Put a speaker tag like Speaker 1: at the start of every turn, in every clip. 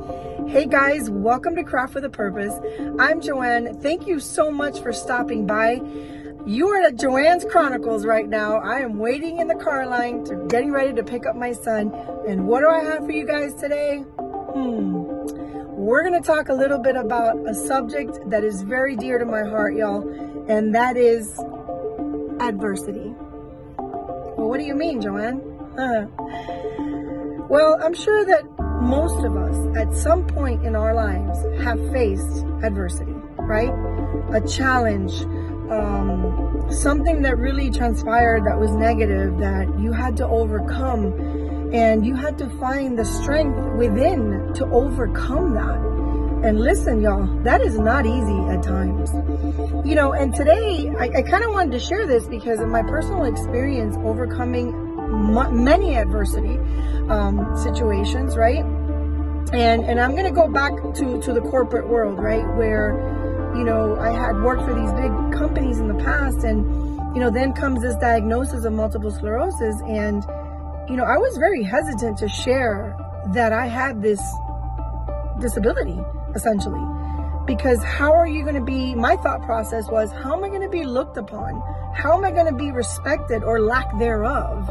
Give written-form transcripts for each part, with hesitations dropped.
Speaker 1: Hey guys, welcome to Craft with a Purpose. I'm Joanne. Thank you so much for stopping by. You are at Joanne's Chronicles right now. I am waiting in the car line to getting ready to pick up my son. And what do I have for you guys today? We're going to talk a little bit about a subject that is very dear to my heart, y'all, and that is adversity. Well, what do you mean, Joanne? Well, I'm sure that most of us at some point in our lives have faced adversity, right? A challenge, something that really transpired that was negative that you had to overcome, and you had to find the strength within to overcome that. And listen, y'all, that is not easy at times. You know, and today I kind of wanted to share this because of my personal experience overcoming many adversity situations, right? And I'm going to go back to the corporate world, right? Where, you know, I had worked for these big companies in the past, and, you know, then comes this diagnosis of multiple sclerosis. And, you know, I was very hesitant to share that I had this disability, essentially, because how are you going to be, my thought process was, how am I going to be looked upon? How am I going to be respected, or lack thereof?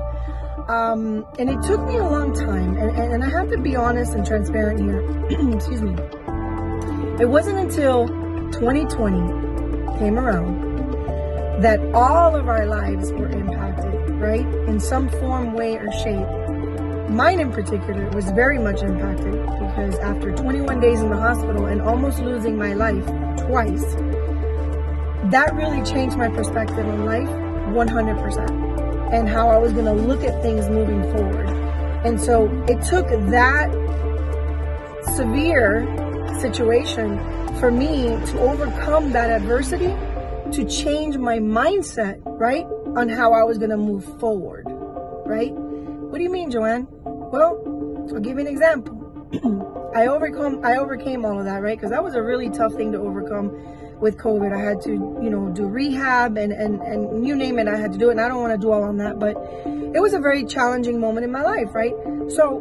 Speaker 1: And it took me a long time, and I have to be honest and transparent here. Excuse me. It wasn't until 2020 came around that all of our lives were impacted, right? In some form, way, or shape. Mine in particular was very much impacted because after 21 days in the hospital and almost losing my life twice, that really changed my perspective on life 100%. And how I was going to look at things moving forward. And so it took that severe situation for me to overcome that adversity, to change my mindset, right, on how I was going to move forward, right? What do you mean, Joanne? Well, I'll give you an example. I overcame all of that, right? Because that was a really tough thing to overcome. With COVID, I had to, you know, do rehab and you name it, I had to do it. And I don't want to dwell on that, but it was a very challenging moment in my life, right? So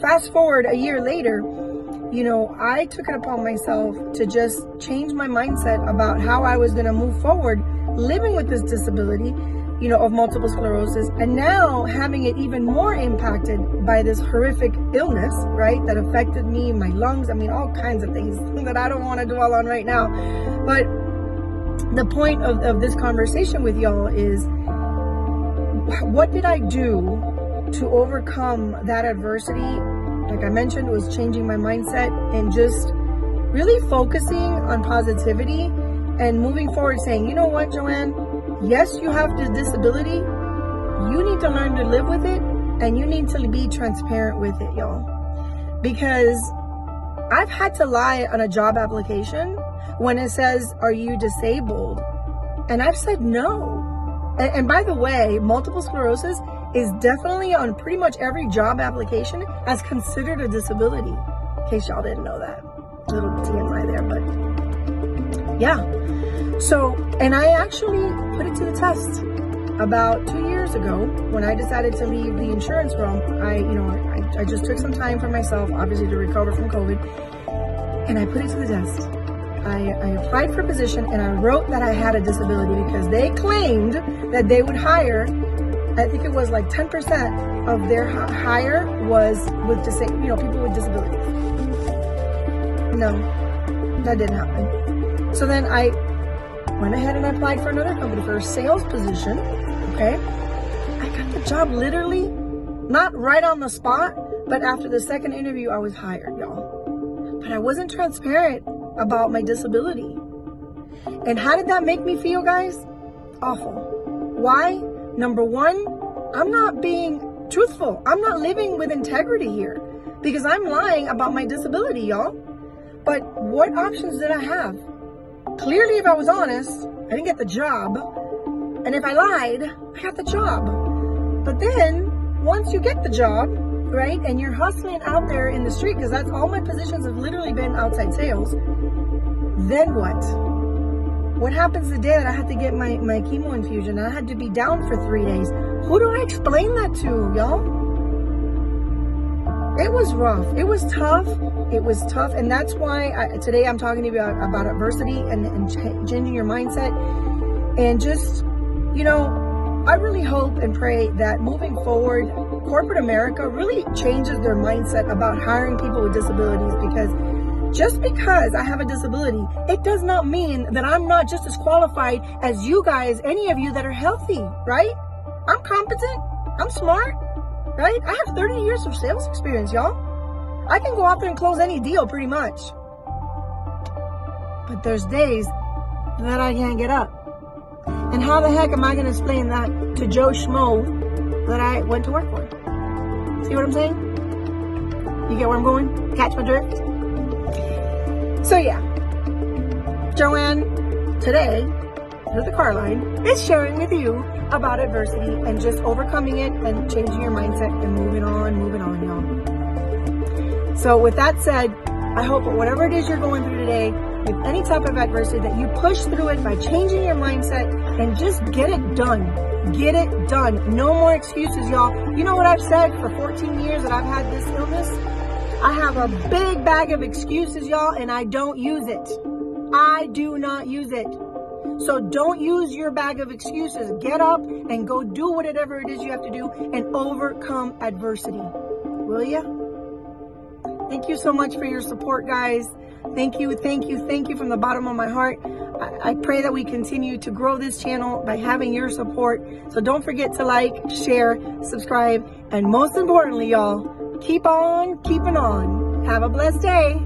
Speaker 1: fast forward a year later, you know, I took it upon myself to just change my mindset about how I was going to move forward, living with this disability, you know, of multiple sclerosis, and now having it even more impacted by this horrific illness, right, that affected me, my lungs, I mean, all kinds of things that I don't want to dwell on right now. But the point of this conversation with y'all is, what did I do to overcome that adversity? Like I mentioned, it was changing my mindset and just really focusing on positivity and moving forward, saying, you know what, Joanne? Yes, you have this disability. You need to learn to live with it, and you need to be transparent with it, y'all. Because I've had to lie on a job application when it says, are you disabled? And I've said no. And by the way, multiple sclerosis is definitely on pretty much every job application as considered a disability. In case y'all didn't know that. Little TMI there, but yeah. So, and I actually put it to the test about 2 years ago when I decided to leave the insurance realm. I just took some time for myself, obviously, to recover from COVID, and I put it to the test. I applied for a position, and I wrote that I had a disability because they claimed that they would hire, I think it was like 10% of their hire was with people with disabilities. No, that didn't happen. So then I went ahead and I applied for another company for a sales position, okay? I got the job literally, not right on the spot, but after the second interview, I was hired, y'all. But I wasn't transparent about my disability. And how did that make me feel, guys? Awful. Why? Number one, I'm not being truthful. I'm not living with integrity here because I'm lying about my disability, y'all. But what options did I have? Clearly, if I was honest, I didn't get the job. And if I lied, I got the job. But then, once you get the job, right, and you're hustling out there in the street, because that's all my positions have literally been outside sales, then what? What happens the day that I had to get my chemo infusion and I had to be down for 3 days? Who do I explain that to, y'all? it was rough. It was tough. It was tough. And that's why today I'm talking to you about adversity and changing your mindset. And just, you know, I really hope and pray that moving forward, corporate America really changes their mindset about hiring people with disabilities, because just because I have a disability, it does not mean that I'm not just as qualified as you guys, any of you that are healthy, right? I'm competent. I'm smart, right? I have 30 years of sales experience, y'all. I can go out there and close any deal pretty much. But there's days that I can't get up. And how the heck am I going to explain that to Joe Schmo that I went to work for? See what I'm saying? You get where I'm going? Catch my drift? So yeah, Joanne, today, through the car line, is sharing with you about adversity and just overcoming it and changing your mindset and moving on, y'all. So with that said, I hope that whatever it is you're going through today, with any type of adversity, that you push through it by changing your mindset and just get it done. Get it done. No more excuses, y'all. You know what I've said for 14 years that I've had this illness? I have a big bag of excuses, y'all, and I don't use it. I do not use it. So don't use your bag of excuses. Get up and go do whatever it is you have to do and overcome adversity. Will ya? Thank you so much for your support, guys. Thank you from the bottom of my heart. I pray that we continue to grow this channel by having your support. So don't forget to like, share, subscribe, and most importantly, y'all, keep on keeping on. Have a blessed day.